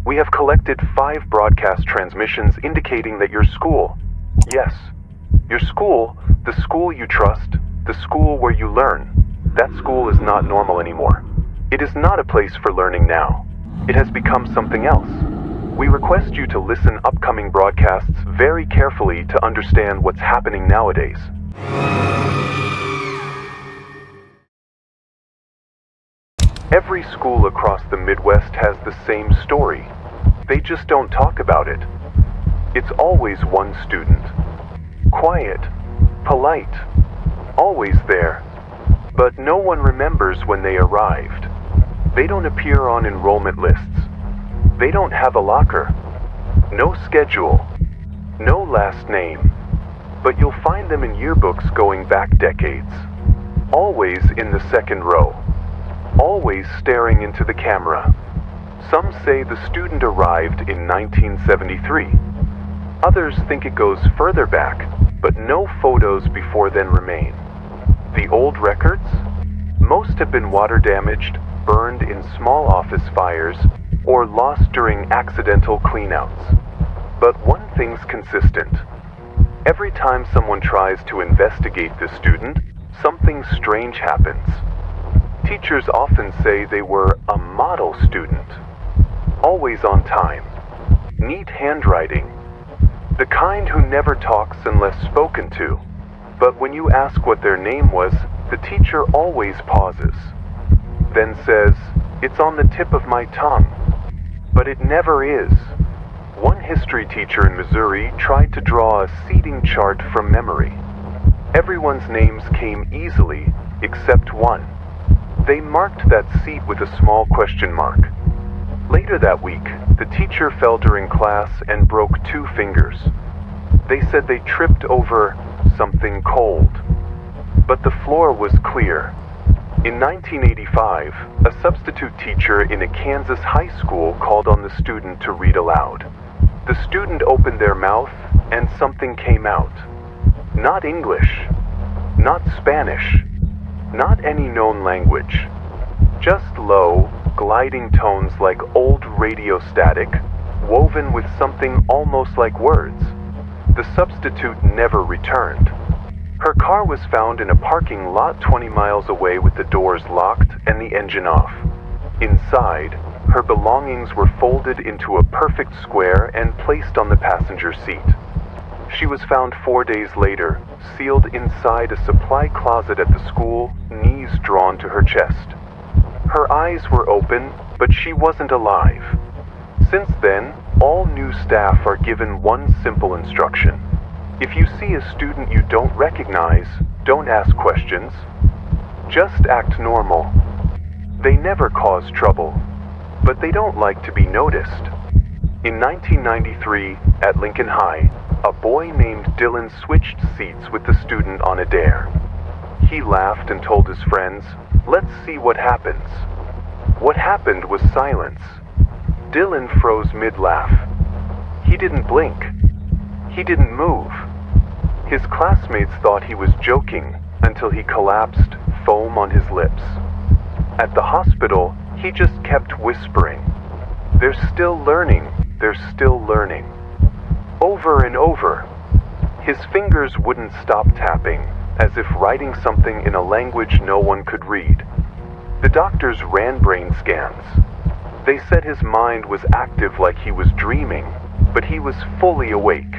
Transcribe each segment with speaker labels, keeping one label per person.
Speaker 1: We have collected 5 broadcast transmissions indicating that your school, yes, your school, the school you trust, the school where you learn, that school is not normal anymore. It is not a place for learning now. It has become something else. We request you to listen upcoming broadcasts very carefully to understand what's happening nowadays. Every school across the Midwest has the same story. They just don't talk about it. It's always one student. Quiet, polite, always there. But no one remembers when they arrived. They don't appear on enrollment lists. They don't have a locker. No schedule. No last name. But you'll find them in yearbooks going back decades. Always in the second row. Always staring into the camera. Some say the student arrived in 1973. Others think it goes further back, but no photos before then remain. The old records? Most have been water damaged, burned in small office fires, or lost during accidental cleanouts. But one thing's consistent. Every time someone tries to investigate the student, something strange happens. Teachers often say they were a model student. Always on time. Neat handwriting. The kind who never talks unless spoken to. But when you ask what their name was, the teacher always pauses. Then says, "It's on the tip of my tongue." But it never is. One history teacher in Missouri tried to draw a seating chart from memory. Everyone's names came easily, except one. They marked that seat with a small question mark. Later that week, the teacher fell during class and broke 2 fingers. They said they tripped over something cold. But the floor was clear. In 1985, a substitute teacher in a Kansas high school called on the student to read aloud. The student opened their mouth and something came out. Not English, not Spanish, not any known language. Just low, gliding tones like old radio static, woven with something almost like words. The substitute never returned. Her car was found in a parking lot 20 miles away with the doors locked and the engine off. Inside, her belongings were folded into a perfect square and placed on the passenger seat. She was found 4 days later, sealed inside a supply closet at the school, knees drawn to her chest. Her eyes were open, but she wasn't alive. Since then, all new staff are given one simple instruction. If you see a student you don't recognize, don't ask questions. Just act normal. They never cause trouble, but they don't like to be noticed. In 1993, at Lincoln High, a boy named Dylan switched seats with the student on a dare. He laughed and told his friends, "Let's see what happens." What happened was silence. Dylan froze mid-laugh. He didn't blink. He didn't move. His classmates thought he was joking until he collapsed, foam on his lips. At the hospital, he just kept whispering, "They're still learning, they're still learning." Over and over. His fingers wouldn't stop tapping, as if writing something in a language no one could read. The doctors ran brain scans. They said his mind was active like he was dreaming, but he was fully awake.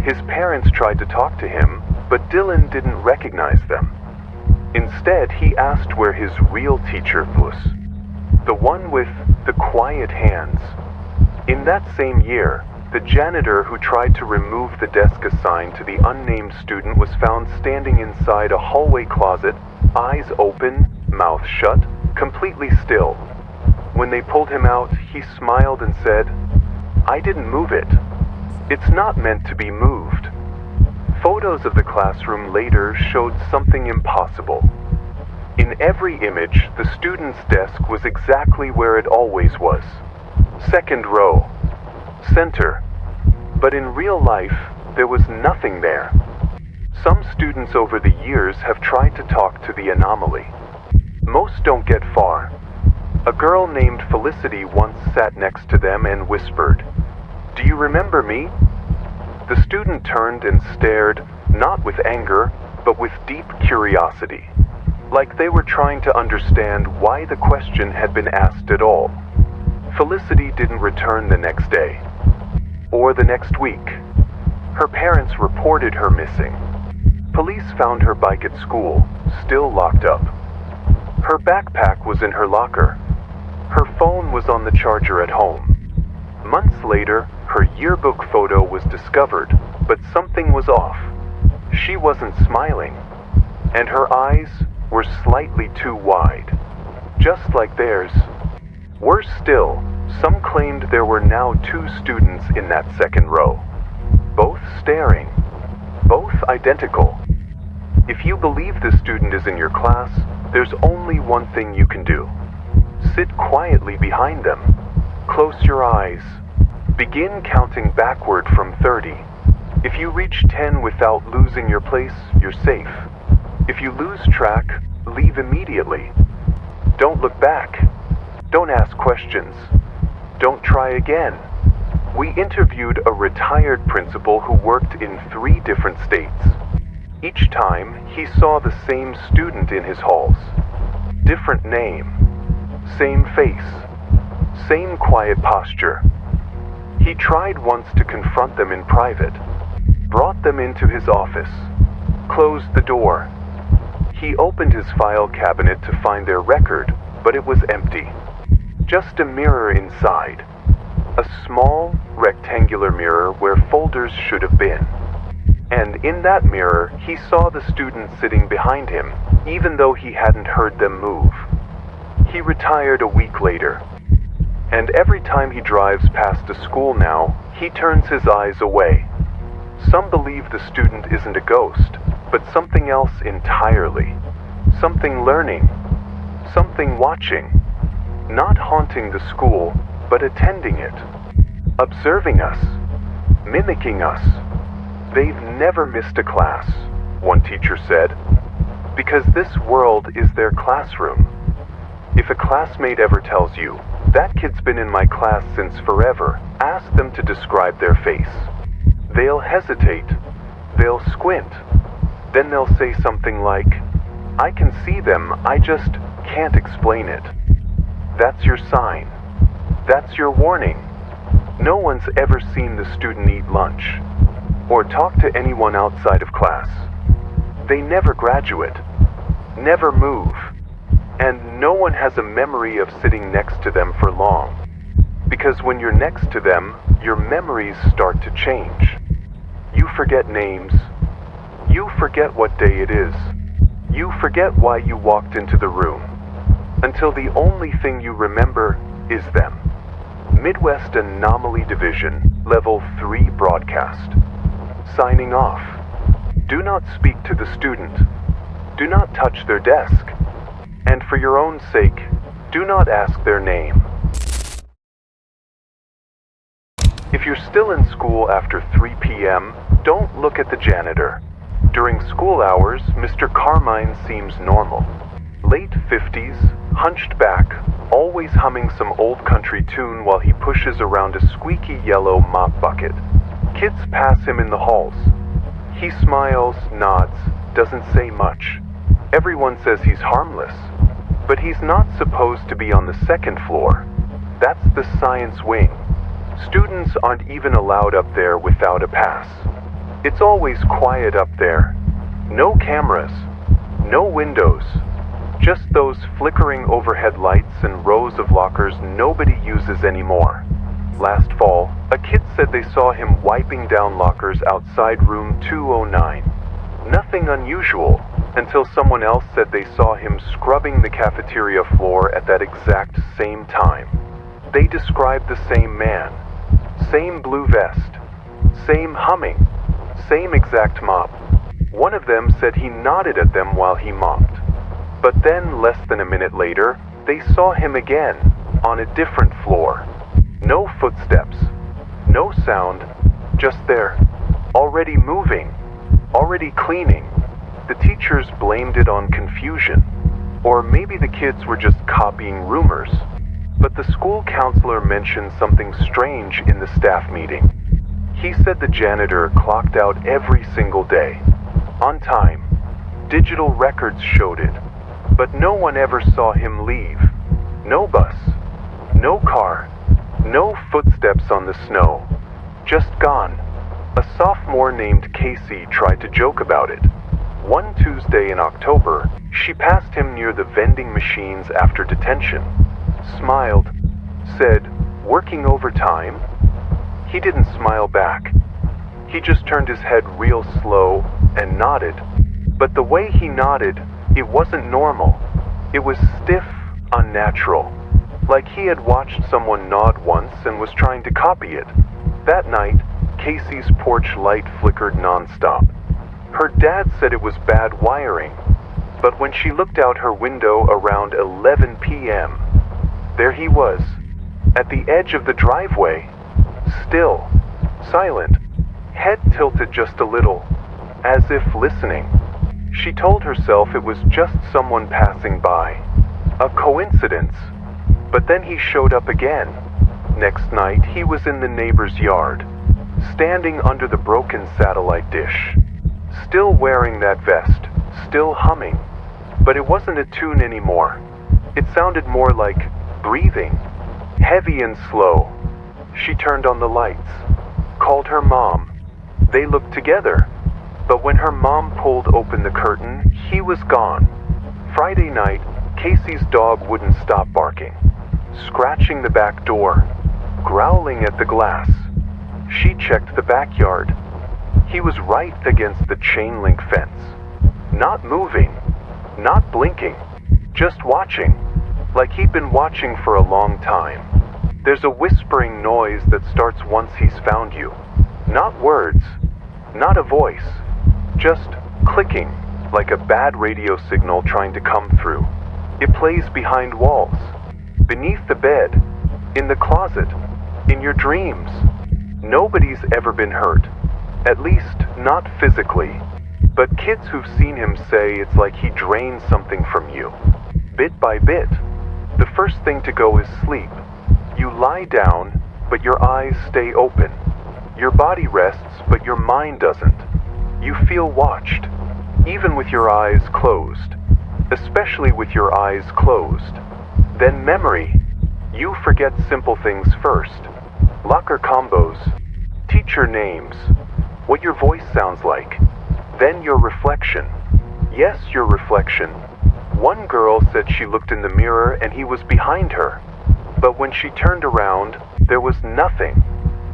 Speaker 1: His parents tried to talk to him, but Dylan didn't recognize them. Instead, he asked where his real teacher was, the one with the quiet hands. In that same year, the janitor who tried to remove the desk assigned to the unnamed student was found standing inside a hallway closet, eyes open, mouth shut, completely still. When they pulled him out, he smiled and said, "I didn't move it. It's not meant to be moved." Photos of the classroom later showed something impossible. In every image, the student's desk was exactly where it always was. Second row. Center. But in real life, there was nothing there. Some students over the years have tried to talk to the anomaly. Most don't get far. A girl named Felicity once sat next to them and whispered, "Do you remember me?" The student turned and stared, not with anger, but with deep curiosity, like they were trying to understand why the question had been asked at all. Felicity didn't return the next day, or the next week. Her parents reported her missing. Police found her bike at school, still locked up. Her backpack was in her locker. Her phone was on the charger at home. Months later, her yearbook photo was discovered, but something was off. She wasn't smiling, and her eyes were slightly too wide, just like theirs. Worse still, some claimed there were now 2 students in that second row, both staring, both identical. If you believe the student is in your class, there's only one thing you can do. Sit quietly behind them. Close your eyes. Begin counting backward from 30. If you reach 10 without losing your place, you're safe. If you lose track, leave immediately. Don't look back. Don't ask questions. Don't try again. We interviewed a retired principal who worked in 3 different states. Each time, he saw the same student in his halls. Different name. Same face. Same quiet posture. He tried once to confront them in private. Brought them into his office. Closed the door. He opened his file cabinet to find their record, but it was empty. Just a mirror inside. A small, rectangular mirror where folders should have been. And in that mirror, he saw the student sitting behind him, even though he hadn't heard them move. He retired a week later. And every time he drives past a school now, he turns his eyes away. Some believe the student isn't a ghost, but something else entirely. Something learning. Something watching. Not haunting the school, but attending it. Observing us. Mimicking us. They've never missed a class, one teacher said, because this world is their classroom. If a classmate ever tells you, "That kid's been in my class since forever," ask them to describe their face. They'll hesitate. They'll squint. Then they'll say something like, "I can see them, I just can't explain it." That's your sign. That's your warning. No one's ever seen the student eat lunch or talk to anyone outside of class. They never graduate, never move, and no one has a memory of sitting next to them for long. Because when you're next to them, your memories start to change. You forget names. You forget what day it is. You forget why you walked into the room, until the only thing you remember is them. Midwest Anomaly Division, Level 3 broadcast. Signing off. Do not speak to the student. Do not touch their desk. And for your own sake, do not ask their name. If you're still in school after 3 p.m., don't look at the janitor. During school hours, Mr. Carmine seems normal. Late 50s, hunched back, always humming some old country tune while he pushes around a squeaky yellow mop bucket. Kids pass him in the halls. He smiles, nods, doesn't say much. Everyone says he's harmless, but he's not supposed to be on the 2nd floor. That's the science wing. Students aren't even allowed up there without a pass. It's always quiet up there. No cameras, no windows, just those flickering overhead lights and rows of lockers nobody uses anymore. Last fall, a kid said they saw him wiping down lockers outside room 209. Nothing unusual, until someone else said they saw him scrubbing the cafeteria floor at that exact same time. They described the same man. Same blue vest. Same humming. Same exact mop. One of them said he nodded at them while he mopped. But then, less than a minute later, they saw him again, on a different floor. No footsteps. No sound. Just there. Already moving. Already cleaning. The teachers blamed it on confusion. Or maybe the kids were just copying rumors. But the school counselor mentioned something strange in the staff meeting. He said the janitor clocked out every single day, on time. Digital records showed it, but no one ever saw him leave. No bus, no car, no footsteps on the snow. Just gone. A sophomore named Casey tried to joke about it. One Tuesday in October, she passed him near the vending machines after detention, smiled, said, "Working overtime?" He didn't smile back. He just turned his head real slow and nodded. But the way he nodded, it wasn't normal. It was stiff, unnatural. Like he had watched someone nod once and was trying to copy it. That night, Casey's porch light flickered nonstop. Her dad said it was bad wiring, but when she looked out her window around 11 p.m., there he was, at the edge of the driveway, still, silent, head tilted just a little, as if listening. She told herself it was just someone passing by, a coincidence. But then he showed up again. Next night, he was in the neighbor's yard, standing under the broken satellite dish, still wearing that vest, still humming. But it wasn't a tune anymore. It sounded more like breathing, heavy and slow. She turned on the lights, called her mom. They looked together. But when her mom pulled open the curtain, he was gone. Friday night, Casey's dog wouldn't stop barking, scratching the back door, growling at the glass. She checked the backyard. He was right against the chain link fence, not moving, not blinking, just watching, like he'd been watching for a long time. There's a whispering noise that starts once he's found you. Not words, not a voice, just clicking, like a bad radio signal trying to come through. It plays behind walls, beneath the bed, in the closet, in your dreams. Nobody's ever been hurt, at least not physically. But kids who've seen him say it's like he drains something from you, bit by bit. The first thing to go is sleep. You lie down, but your eyes stay open. Your body rests, but your mind doesn't. You feel watched, even with your eyes closed, especially with your eyes closed. Then memory. You forget simple things first. Locker combos, teacher names, what your voice sounds like. Then your reflection. Yes, your reflection. One girl said she looked in the mirror and he was behind her. But when she turned around, there was nothing.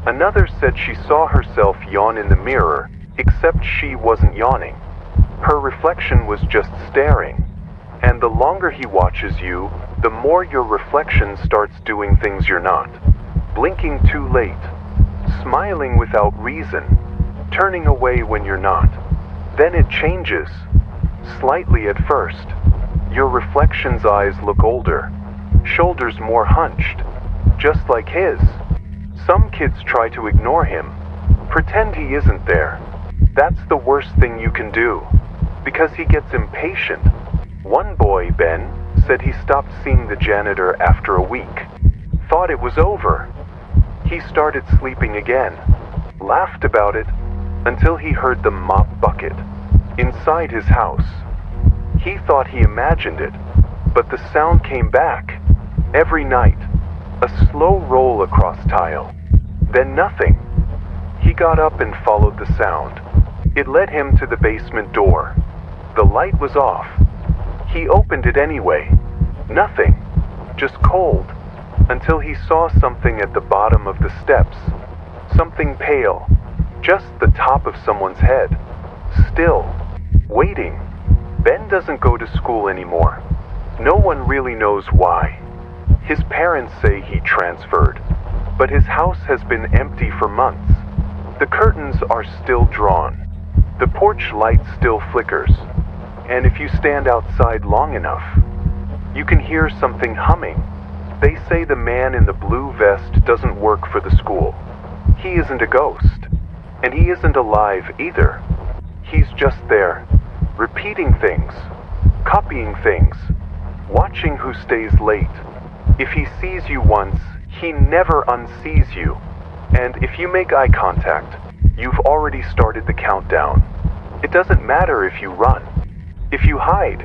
Speaker 1: Another said she saw herself yawn in the mirror, except she wasn't yawning. Her reflection was just staring. And the longer he watches you, the more your reflection starts doing things you're not. Blinking too late, smiling without reason, turning away when you're not. Then it changes, slightly at first. Your reflection's eyes look older, shoulders more hunched, just like his. Some kids try to ignore him, pretend he isn't there. That's the worst thing you can do, because he gets impatient. One boy, Ben, said he stopped seeing the janitor after a week, thought it was over. He started sleeping again, laughed about it, until he heard the mop bucket inside his house. He thought he imagined it, but the sound came back, every night, a slow roll across tile, then nothing. He got up and followed the sound. It led him to the basement door. The light was off. He opened it anyway. Nothing, just cold, until he saw something at the bottom of the steps. Something pale, just the top of someone's head. Still, waiting. Ben doesn't go to school anymore. No one really knows why. His parents say he transferred, but his house has been empty for months. The curtains are still drawn. The porch light still flickers. And if you stand outside long enough, you can hear something humming. They say the man in the blue vest doesn't work for the school. He isn't a ghost, and he isn't alive either. He's just there, repeating things, copying things, watching who stays late, If he sees you once, he never unsees you. And if you make eye contact, you've already started the countdown. It doesn't matter if you run. If you hide,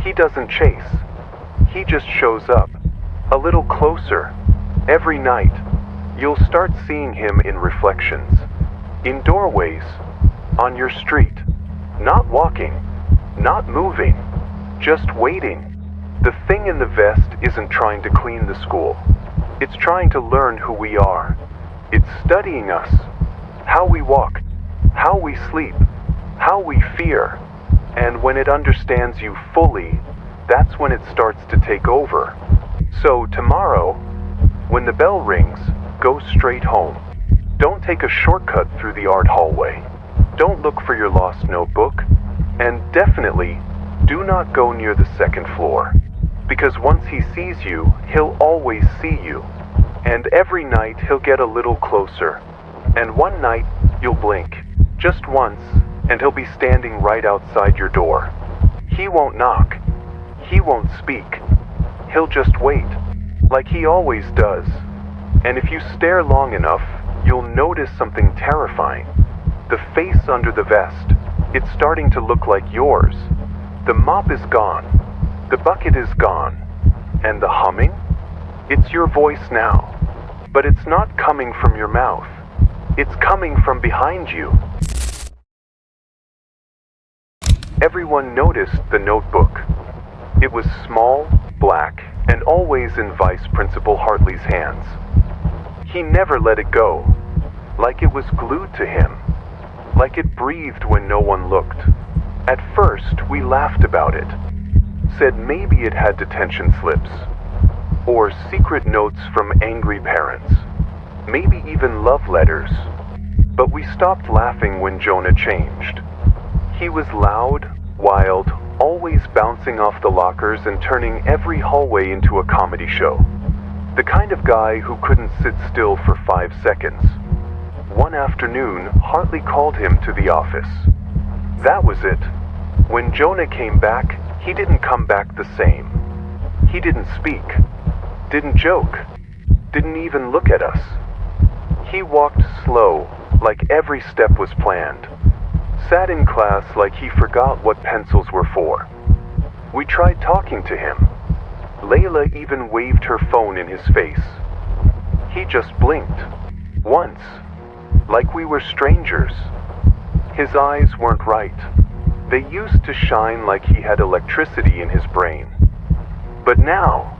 Speaker 1: he doesn't chase. He just shows up, a little closer. Every night, you'll start seeing him in reflections, in doorways, on your street. Not walking, not moving, just waiting. The thing in the vest isn't trying to clean the school. It's trying to learn who we are. It's studying us, how we walk, how we sleep, how we fear. And when it understands you fully, that's when it starts to take over. So tomorrow, when the bell rings, go straight home. Don't take a shortcut through the art hallway. Don't look for your lost notebook. And definitely, do not go near the second floor. Because once he sees you, he'll always see you. And every night he'll get a little closer. And one night you'll blink, just once, and he'll be standing right outside your door. He won't knock. He won't speak. He'll just wait, like he always does. And if you stare long enough, you'll notice something terrifying. The face under the vest, it's starting to look like yours. The mop is gone. The bucket is gone. And the humming? It's your voice now. But it's not coming from your mouth. It's coming from behind you. Everyone noticed the notebook. It was small, black, and always in Vice Principal Hartley's hands. He never let it go, like it was glued to him, like it breathed when no one looked. At first, we laughed about it, said maybe it had detention slips, or secret notes from angry parents, maybe even love letters. But we stopped laughing when Jonah changed. He was loud, wild, always bouncing off the lockers and turning every hallway into a comedy show. The kind of guy who couldn't sit still for 5 seconds. One afternoon, Hartley called him to the office. That was it. When Jonah came back, he didn't come back the same. He didn't speak, didn't joke, didn't even look at us. He walked slow, like every step was planned. Sat in class like he forgot what pencils were for. We tried talking to him. Layla even waved her phone in his face. He just blinked. Once. Like we were strangers. His eyes weren't right. They used to shine like he had electricity in his brain. But now,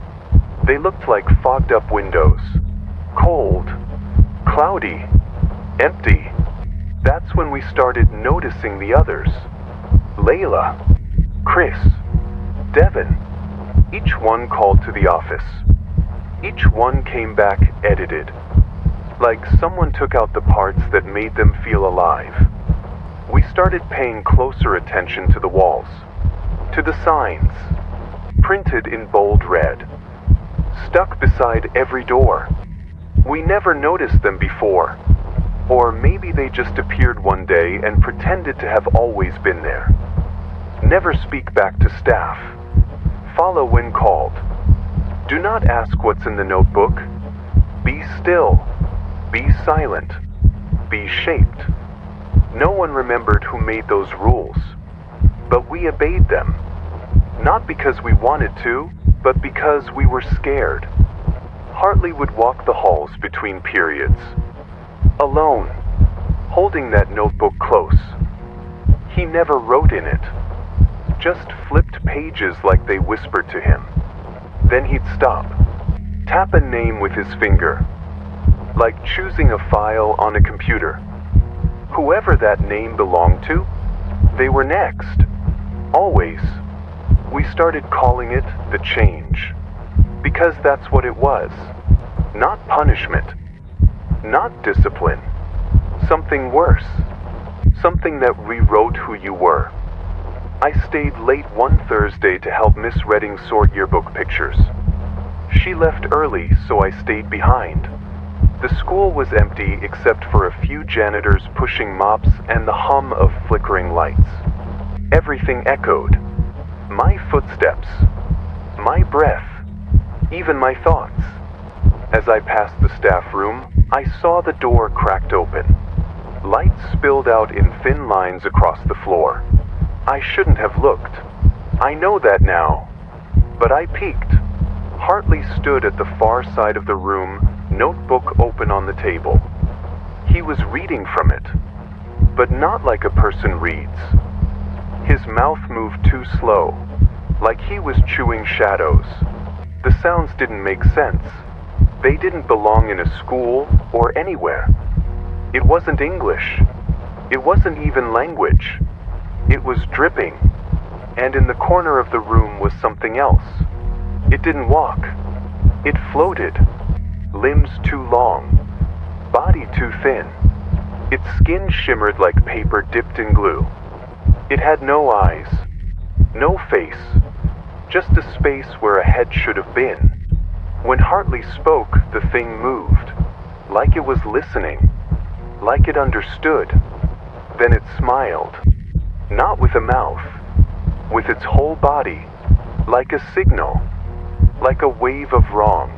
Speaker 1: they looked like fogged up windows. Cold. Cloudy. Empty. That's when we started noticing the others. Layla, Chris, Devin. Each one called to the office. Each one came back edited. Like someone took out the parts that made them feel alive. We started paying closer attention to the walls, to the signs, printed in bold red, stuck beside every door. We never noticed them before. Or maybe they just appeared one day and pretended to have always been there. Never speak back to staff. Follow when called. Do not ask what's in the notebook. Be still. Be silent. Be shaped. No one remembered who made those rules, but we obeyed them. Not because we wanted to, but because we were scared. Hartley would walk the halls between periods. Alone, holding that notebook close. He never wrote in it, just flipped pages like they whispered to him. Then he'd stop, tap a name with his finger, like choosing a file on a computer. Whoever that name belonged to, they were next. Always. We started calling it the change, because that's what it was. Not punishment. Not discipline. Something worse. Something that rewrote who you were. I stayed late one Thursday to help Miss Redding sort yearbook pictures. She left early, so I stayed behind. The school was empty except for a few janitors pushing mops and the hum of flickering lights. Everything echoed. My footsteps. My breath. even my thoughts. As I passed the staff room, I saw the door cracked open. Light spilled out in thin lines across the floor. I shouldn't have looked. I know that now. But I peeked. Hartley stood at the far side of the room, notebook open on the table. He was reading from it, but not like a person reads. His mouth moved too slow, like he was chewing shadows. The sounds didn't make sense. They didn't belong in a school or anywhere. It wasn't English. It wasn't even language. It was dripping, and in the corner of the room was something else. It didn't walk. It floated. Limbs too long. Body too thin. Its skin shimmered like paper dipped in glue. It had no eyes. No face. Just a space where a head should have been. When Hartley spoke, the thing moved. Like it was listening. Like it understood. Then it smiled. Not with a mouth. With its whole body. Like a signal. Like a wave of wrong.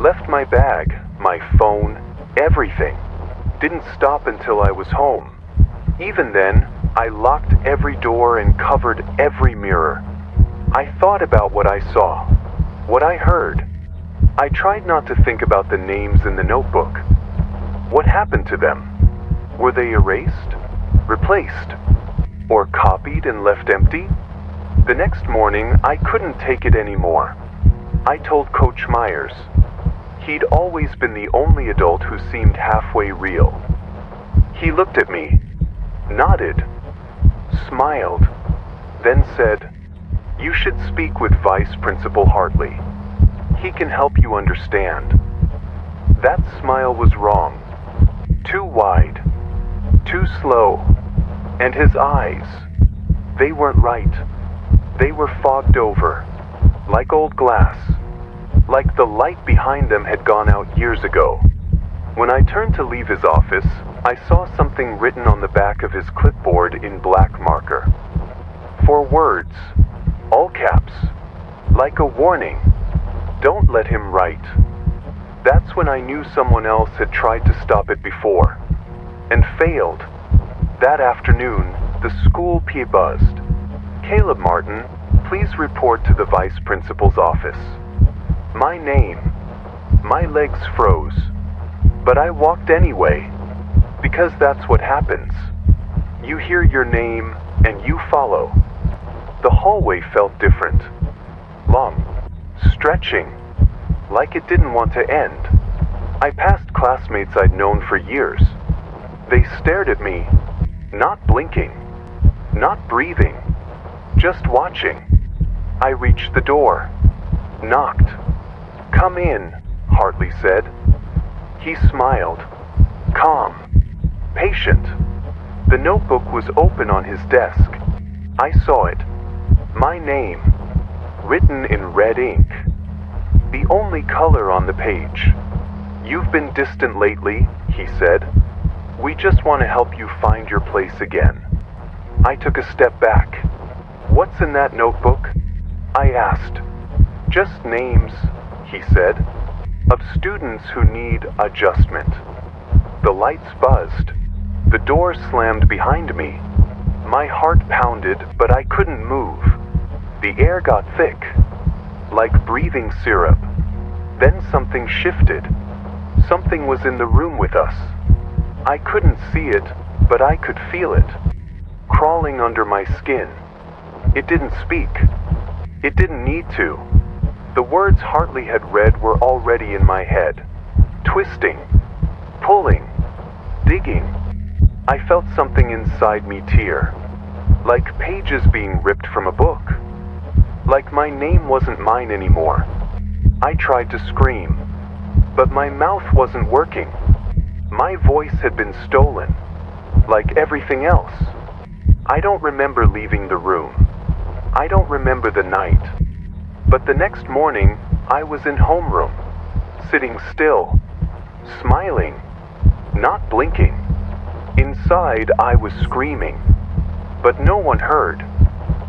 Speaker 1: Left my bag, my phone, everything. Didn't stop until I was home. Even then, I locked every door and covered every mirror. I thought about what I saw. What I heard. I tried not to think about the names in the notebook. What happened to them? Were they erased? Replaced? Or copied and left empty? The next morning, I couldn't take it anymore. I told Coach Myers. He'd always been the only adult who seemed halfway real. He looked at me, nodded, smiled, then said, "You should speak with Vice Principal Hartley. He can help you understand." That smile was wrong. Too wide. Too slow. And his eyes. They weren't right. They were fogged over. Like old glass. Like the light behind them had gone out years ago. When I turned to leave his office, I saw something written on the back of his clipboard in black marker. 4 words. All caps. Like a warning. Don't let him write. That's when I knew someone else had tried to stop it before. And failed. That afternoon, the school buzzed. "Caleb Martin, please report to the vice principal's office." My name. My legs froze. But I walked anyway. Because that's what happens. You hear your name, and you follow. The hallway felt different. Long. Stretching. Like it didn't want to end. I passed classmates I'd known for years. They stared at me, not blinking, not breathing, just watching. I reached the door, knocked. "Come in," Hartley said. He smiled, calm, patient. The notebook was open on his desk. I saw it. My name, written in red ink. The only color on the page. "You've been distant lately," he said. "We just want to help you find your place again." I took a step back. "What's in that notebook?" I asked. "Just names," he said, "of students who need adjustment." The lights buzzed. The door slammed behind me. My heart pounded, but I couldn't move. The air got thick, like breathing syrup. Then something shifted. Something was in the room with us. I couldn't see it, but I could feel it. Crawling under my skin. It didn't speak. It didn't need to. The words Hartley had read were already in my head. Twisting. Pulling. Digging. I felt something inside me tear. Like pages being ripped from a book. Like my name wasn't mine anymore. I tried to scream, but my mouth wasn't working. My voice had been stolen, like everything else. I don't remember leaving the room. I don't remember the night. But the next morning, I was in homeroom, sitting still, smiling, not blinking. Inside, I was screaming, but no one heard,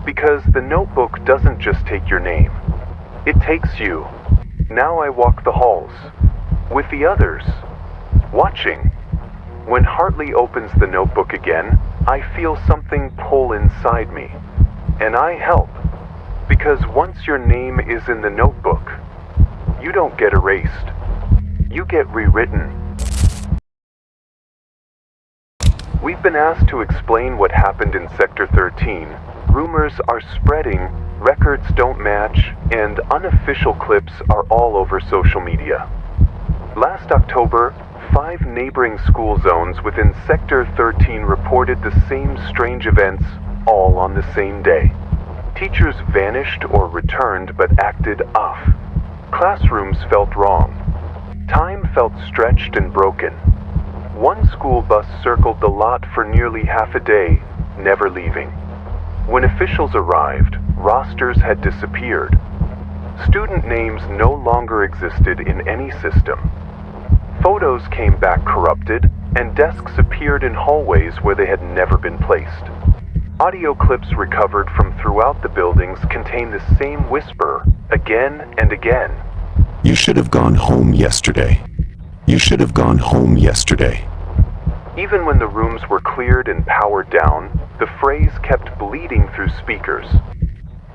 Speaker 1: because the notebook doesn't just take your name. It takes you. Now I walk the halls, with the others, watching. When Hartley opens the notebook again, I feel something pull inside me. And I help, because once your name is in the notebook, you don't get erased. You get rewritten. We've been asked to explain what happened in Sector 13. Rumors are spreading, records don't match, and unofficial clips are all over social media. Last October, 5 neighboring school zones within Sector 13 reported the same strange events, all on the same day. Teachers vanished or returned but acted off. Classrooms felt wrong. Time felt stretched and broken. One school bus circled the lot for nearly half a day, never leaving. When officials arrived, rosters had disappeared. Student names no longer existed in any system. Photos came back corrupted, and desks appeared in hallways where they had never been placed. Audio clips recovered from throughout the buildings contain the same whisper, again and again.
Speaker 2: You should have gone home yesterday. You should have gone home yesterday.
Speaker 1: Even when the rooms were cleared and powered down, the phrase kept bleeding through speakers.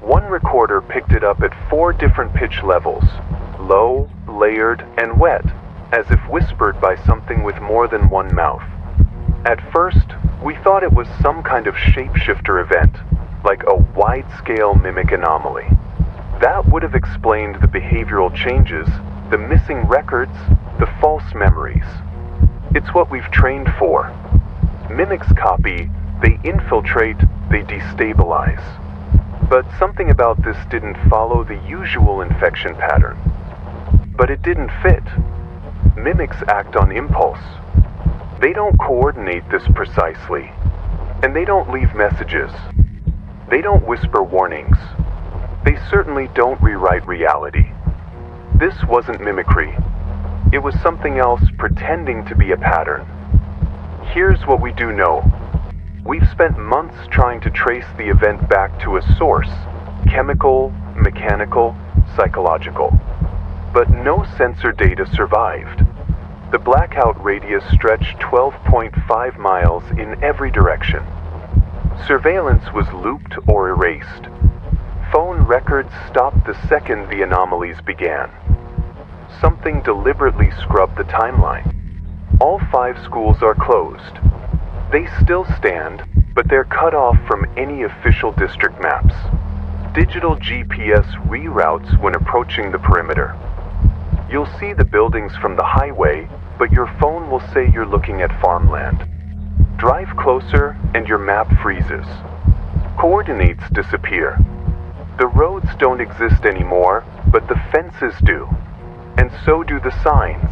Speaker 1: One recorder picked it up at 4 different pitch levels, low, layered, and wet, as if whispered by something with more than one mouth. At first, we thought it was some kind of shapeshifter event, like a wide-scale mimic anomaly. That would have explained the behavioral changes, the missing records, the false memories. It's what we've trained for. Mimics copy, they infiltrate, they destabilize. But something about this didn't follow the usual infection pattern. But it didn't fit. Mimics act on impulse. They don't coordinate this precisely. And they don't leave messages. They don't whisper warnings. They certainly don't rewrite reality. This wasn't mimicry. It was something else pretending to be a pattern. Here's what we do know. We've spent months trying to trace the event back to a source, chemical, mechanical, psychological. But no sensor data survived. The blackout radius stretched 12.5 miles in every direction. Surveillance was looped or erased. Phone records stopped the second the anomalies began. Something deliberately scrubbed the timeline. All 5 schools are closed. They still stand, but they're cut off from any official district maps. Digital GPS reroutes when approaching the perimeter. You'll see the buildings from the highway, but your phone will say you're looking at farmland. Drive closer and your map freezes. Coordinates disappear. The roads don't exist anymore, but the fences do. And so do the signs.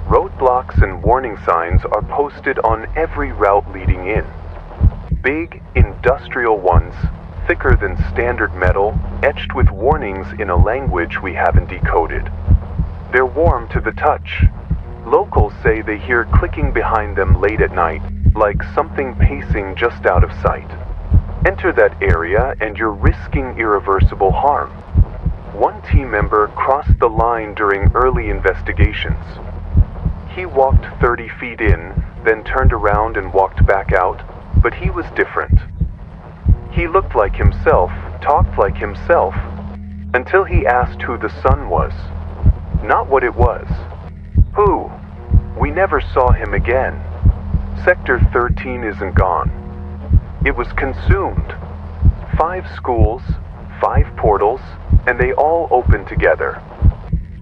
Speaker 1: Roadblocks and warning signs are posted on every route leading in. Big, industrial ones, thicker than standard metal, etched with warnings in a language we haven't decoded. They're warm to the touch. Locals say they hear clicking behind them late at night, like something pacing just out of sight. Enter that area and you're risking irreversible harm. One team member crossed the line during early investigations. He walked 30 feet in, then turned around and walked back out, but he was different. He looked like himself, talked like himself, until he asked who the sun was. Not what it was. Who? We never saw him again. Sector 13 isn't gone. It was consumed. 5 schools, 5 portals, and they all open together.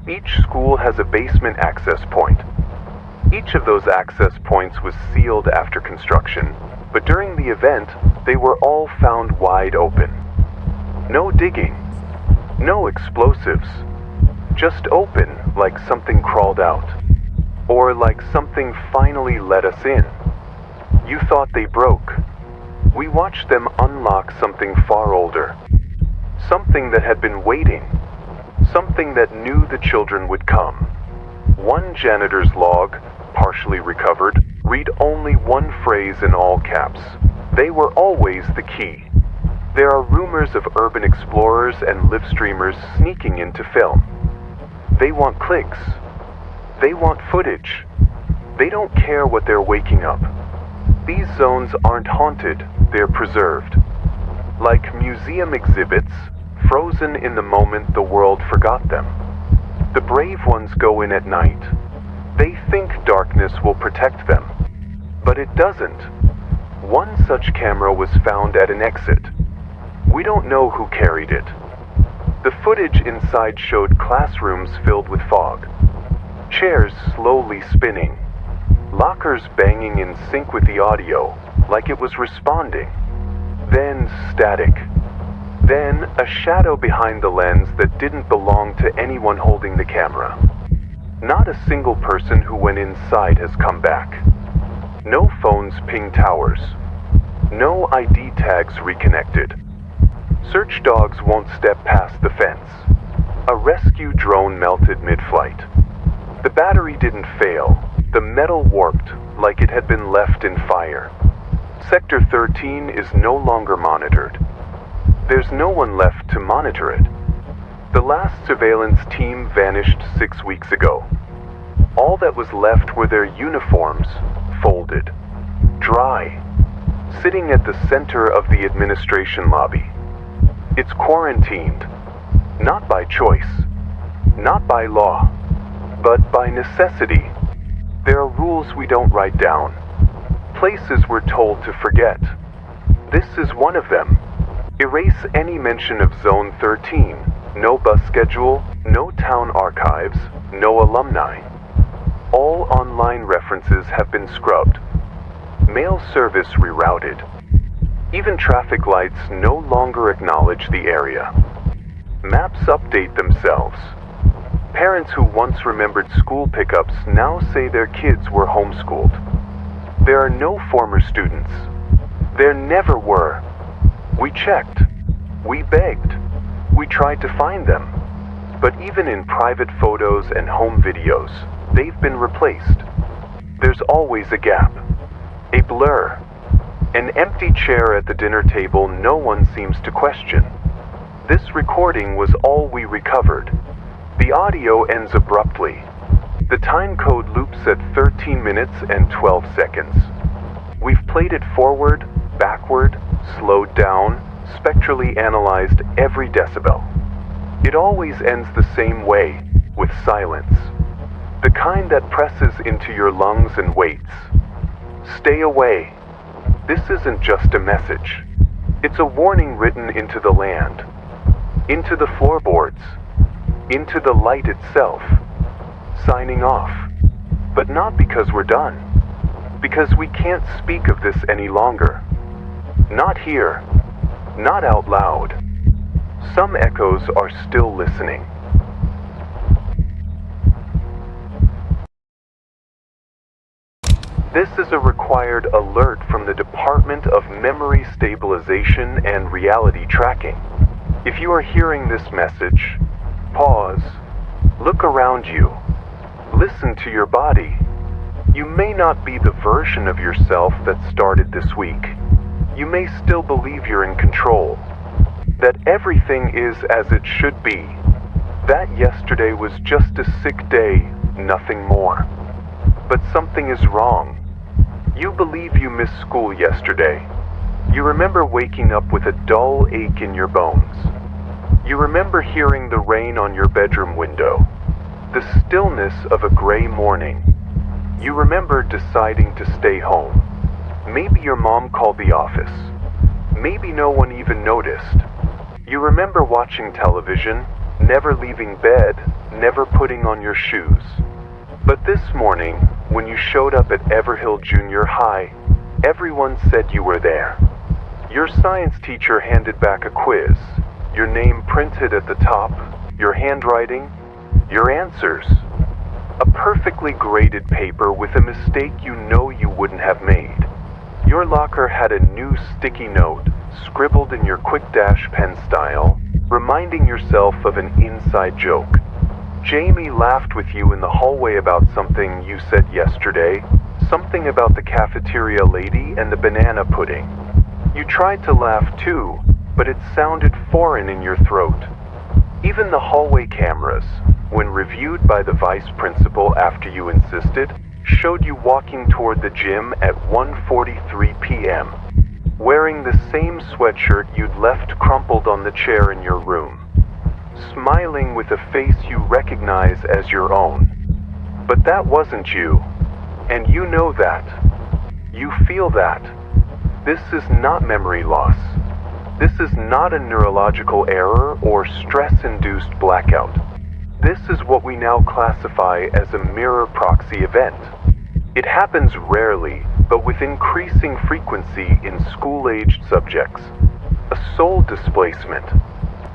Speaker 1: Each school has a basement access point. Each of those access points was sealed after construction, but during the event, they were all found wide open. No digging, no explosives, just open like something crawled out, or like something finally let us in. You thought they broke. We watched them unlock something far older. Something that had been waiting. Something that knew the children would come. One janitor's log, partially recovered, read only one phrase in all caps. They were always the key. There are rumors of urban explorers and live streamers sneaking into film. They want clicks. They want footage. They don't care what they're waking up. These zones aren't haunted, they're preserved. Like museum exhibits, frozen in the moment the world forgot them. The brave ones go in at night. They think darkness will protect them. But it doesn't. One such camera was found at an exit. We don't know who carried it. The footage inside showed classrooms filled with fog. Chairs slowly spinning. Lockers banging in sync with the audio, like it was responding. Then static. Then a shadow behind the lens that didn't belong to anyone holding the camera. Not a single person who went inside has come back. No phones ping towers. No ID tags reconnected. Search dogs won't step past the fence. A rescue drone melted mid-flight. The battery didn't fail. The metal warped like it had been left in fire. Sector 13 is no longer monitored. There's no one left to monitor it. The last surveillance team vanished 6 weeks ago. All that was left were their uniforms, folded, dry, sitting at the center of the administration lobby. It's quarantined, not by choice, not by law, but by necessity. There are rules we don't write down, places we're told to forget. This is one of them. Erase any mention of Zone 13, no bus schedule, no town archives, no alumni. All online references have been scrubbed. Mail service rerouted. Even traffic lights no longer acknowledge the area. Maps update themselves. Parents who once remembered school pickups now say their kids were homeschooled. There are no former students. There never were. We checked. We begged. We tried to find them. But even in private photos and home videos, they've been replaced. There's always a gap. A blur. An empty chair at the dinner table no one seems to question. This recording was all we recovered. The audio ends abruptly. The time code loops at 13 minutes and 12 seconds. We've played it forward, backward, slowed down, spectrally analyzed every decibel. It always ends the same way, with silence. The kind that presses into your lungs and waits. Stay away. This isn't just a message. It's a warning written into the land, into the floorboards, into the light itself. Signing off. But not because we're done. Because we can't speak of this any longer. Not here. Not out loud. Some echoes are still listening. This is a required alert from the Department of Memory Stabilization and Reality Tracking. If you are hearing this message, pause, look around you, listen to your body. You may not be the version of yourself that started this week. You may still believe you're in control, that everything is as it should be, that yesterday was just a sick day, nothing more. But something is wrong. You believe you missed school yesterday. You remember waking up with a dull ache in your bones. You remember hearing the rain on your bedroom window, the stillness of a gray morning. You remember deciding to stay home. Maybe your mom called the office. Maybe no one even noticed. You remember watching television, never leaving bed, never putting on your shoes. But this morning, when you showed up at Everhill Junior High, everyone said you were there. Your science teacher handed back a quiz, your name printed at the top, your handwriting, your answers. A perfectly graded paper with a mistake you know you wouldn't have made. Your locker had a new sticky note, scribbled in your quick dash pen style, reminding yourself of an inside joke. Jamie laughed with you in the hallway about something you said yesterday, something about the cafeteria lady and the banana pudding. You tried to laugh too, but it sounded foreign in your throat. Even the hallway cameras, when reviewed by the vice principal after you insisted, showed you walking toward the gym at 1:43 p.m., wearing the same sweatshirt you'd left crumpled on the chair in your room, smiling with a face you recognize as your own. But that wasn't you, and you know that. You feel that. This is not memory loss. This is not a neurological error or stress-induced blackout. This is what we now classify as a mirror proxy event. It happens rarely, but with increasing frequency in school-aged subjects. A soul displacement.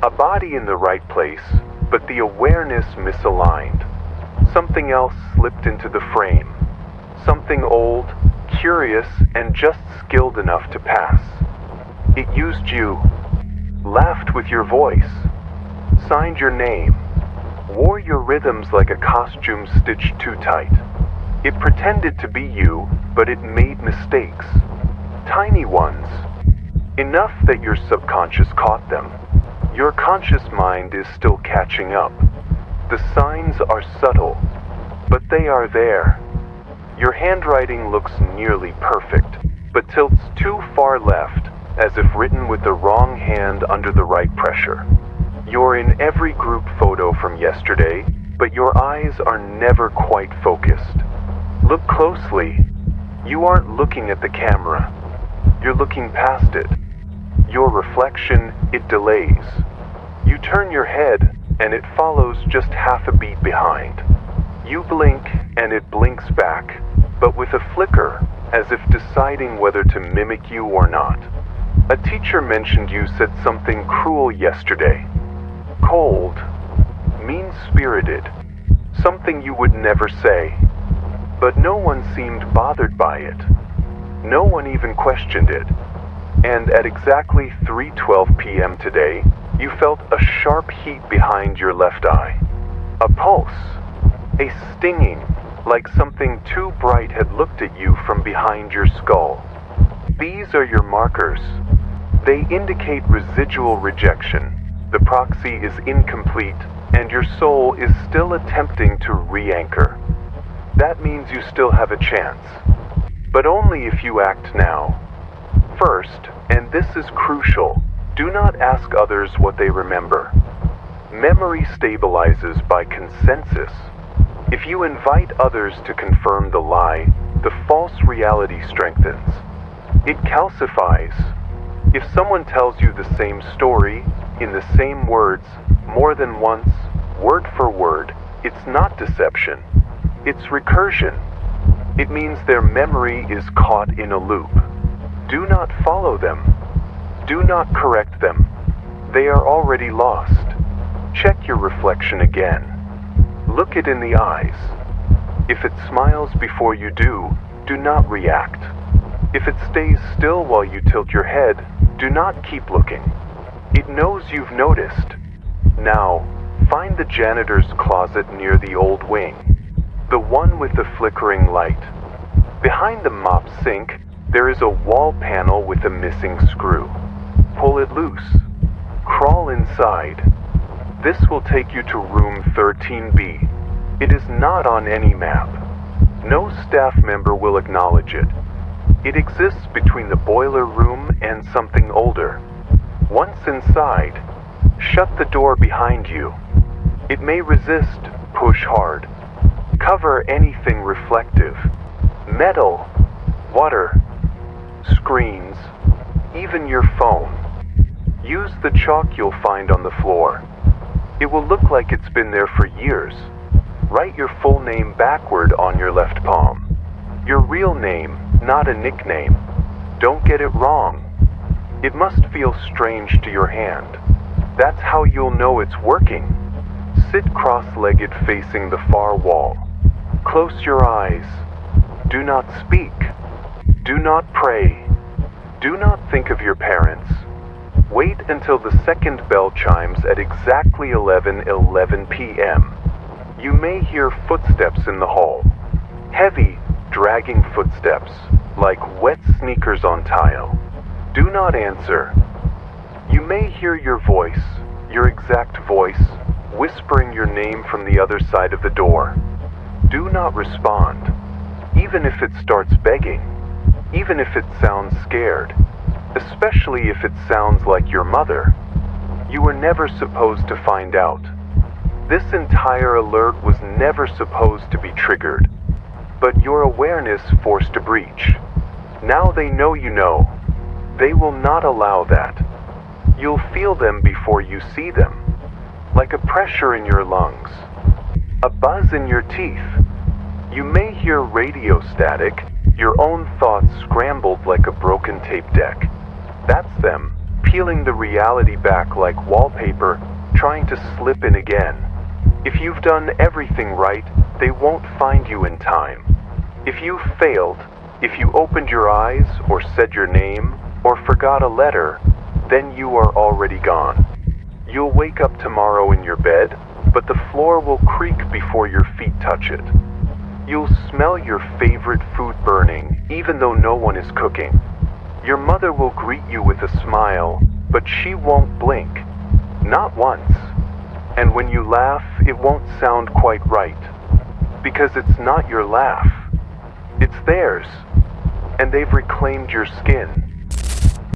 Speaker 1: A body in the right place, but the awareness misaligned. Something else slipped into the frame. Something old, curious, and just skilled enough to pass. It used you, laughed with your voice, signed your name, wore your rhythms like a costume stitched too tight. It pretended to be you, but it made mistakes. Tiny ones. Enough that your subconscious caught them. Your conscious mind is still catching up. The signs are subtle, but they are there. Your handwriting looks nearly perfect, but tilts too far left, as if written with the wrong hand under the right pressure. You're in every group photo from yesterday, but your eyes are never quite focused. Look closely. You aren't looking at the camera. You're looking past it. Your reflection, it delays. You turn your head, and it follows just half a beat behind. You blink, and it blinks back, but with a flicker, as if deciding whether to mimic you or not. A teacher mentioned you said something cruel yesterday. Cold, mean-spirited, something you would never say. But no one seemed bothered by it. No one even questioned it. And at exactly 3:12 p.m. today, you felt a sharp heat behind your left eye. A pulse. A stinging, like something too bright had looked at you from behind your skull. These are your markers. They indicate residual rejection. The proxy is incomplete, and your soul is still attempting to re-anchor. That means you still have a chance. But only if you act now. First, and this is crucial, do not ask others what they remember. Memory stabilizes by consensus. If you invite others to confirm the lie, the false reality strengthens. It calcifies. If someone tells you the same story, in the same words, more than once, word for word, it's not deception. It's recursion. It means their memory is caught in a loop. Do not follow them. Do not correct them. They are already lost. Check your reflection again. Look it in the eyes. If it smiles before you do not react. If it stays still while you tilt your head, do not keep looking. It knows you've noticed. Now, find the janitor's closet near the old wing. The one with the flickering light. Behind the mop sink, there is a wall panel with a missing screw. Pull it loose. Crawl inside. This will take you to room 13B. It is not on any map. No staff member will acknowledge it. It exists between the boiler room and something older. Once inside, shut the door behind you. It may resist, push hard. Cover anything reflective. Metal, water, screens, even your phone. Use the chalk you'll find on the floor. It will look like it's been there for years. Write your full name backward on your left palm. Your real name, not a nickname. Don't get it wrong. It must feel strange to your hand. That's how you'll know it's working. Sit cross-legged facing the far wall. Close your eyes. Do not speak. Do not pray. Do not think of your parents. Wait until the second bell chimes at exactly 11:11 p.m. You may hear footsteps in the hall. Heavy, dragging footsteps, like wet sneakers on tile. Do not answer. You may hear your voice, your exact voice, whispering your name from the other side of the door. Do not respond, even if it starts begging, even if it sounds scared, especially if it sounds like your mother. You were never supposed to find out. This entire alert was never supposed to be triggered, but your awareness forced a breach. Now they know you know. They will not allow that. You'll feel them before you see them, like a pressure in your lungs, a buzz in your teeth. You may hear radio static, your own thoughts scrambled like a broken tape deck. That's them, peeling the reality back like wallpaper, trying to slip in again. If you've done everything right, they won't find you in time. If you failed, if you opened your eyes, or said your name, or forgot a letter, then you are already gone. You'll wake up tomorrow in your bed, but the floor will creak before your feet touch it. You'll smell your favorite food burning, even though no one is cooking. Your mother will greet you with a smile, but she won't blink. Not once. And when you laugh, it won't sound quite right. Because it's not your laugh. It's theirs. And they've reclaimed your skin.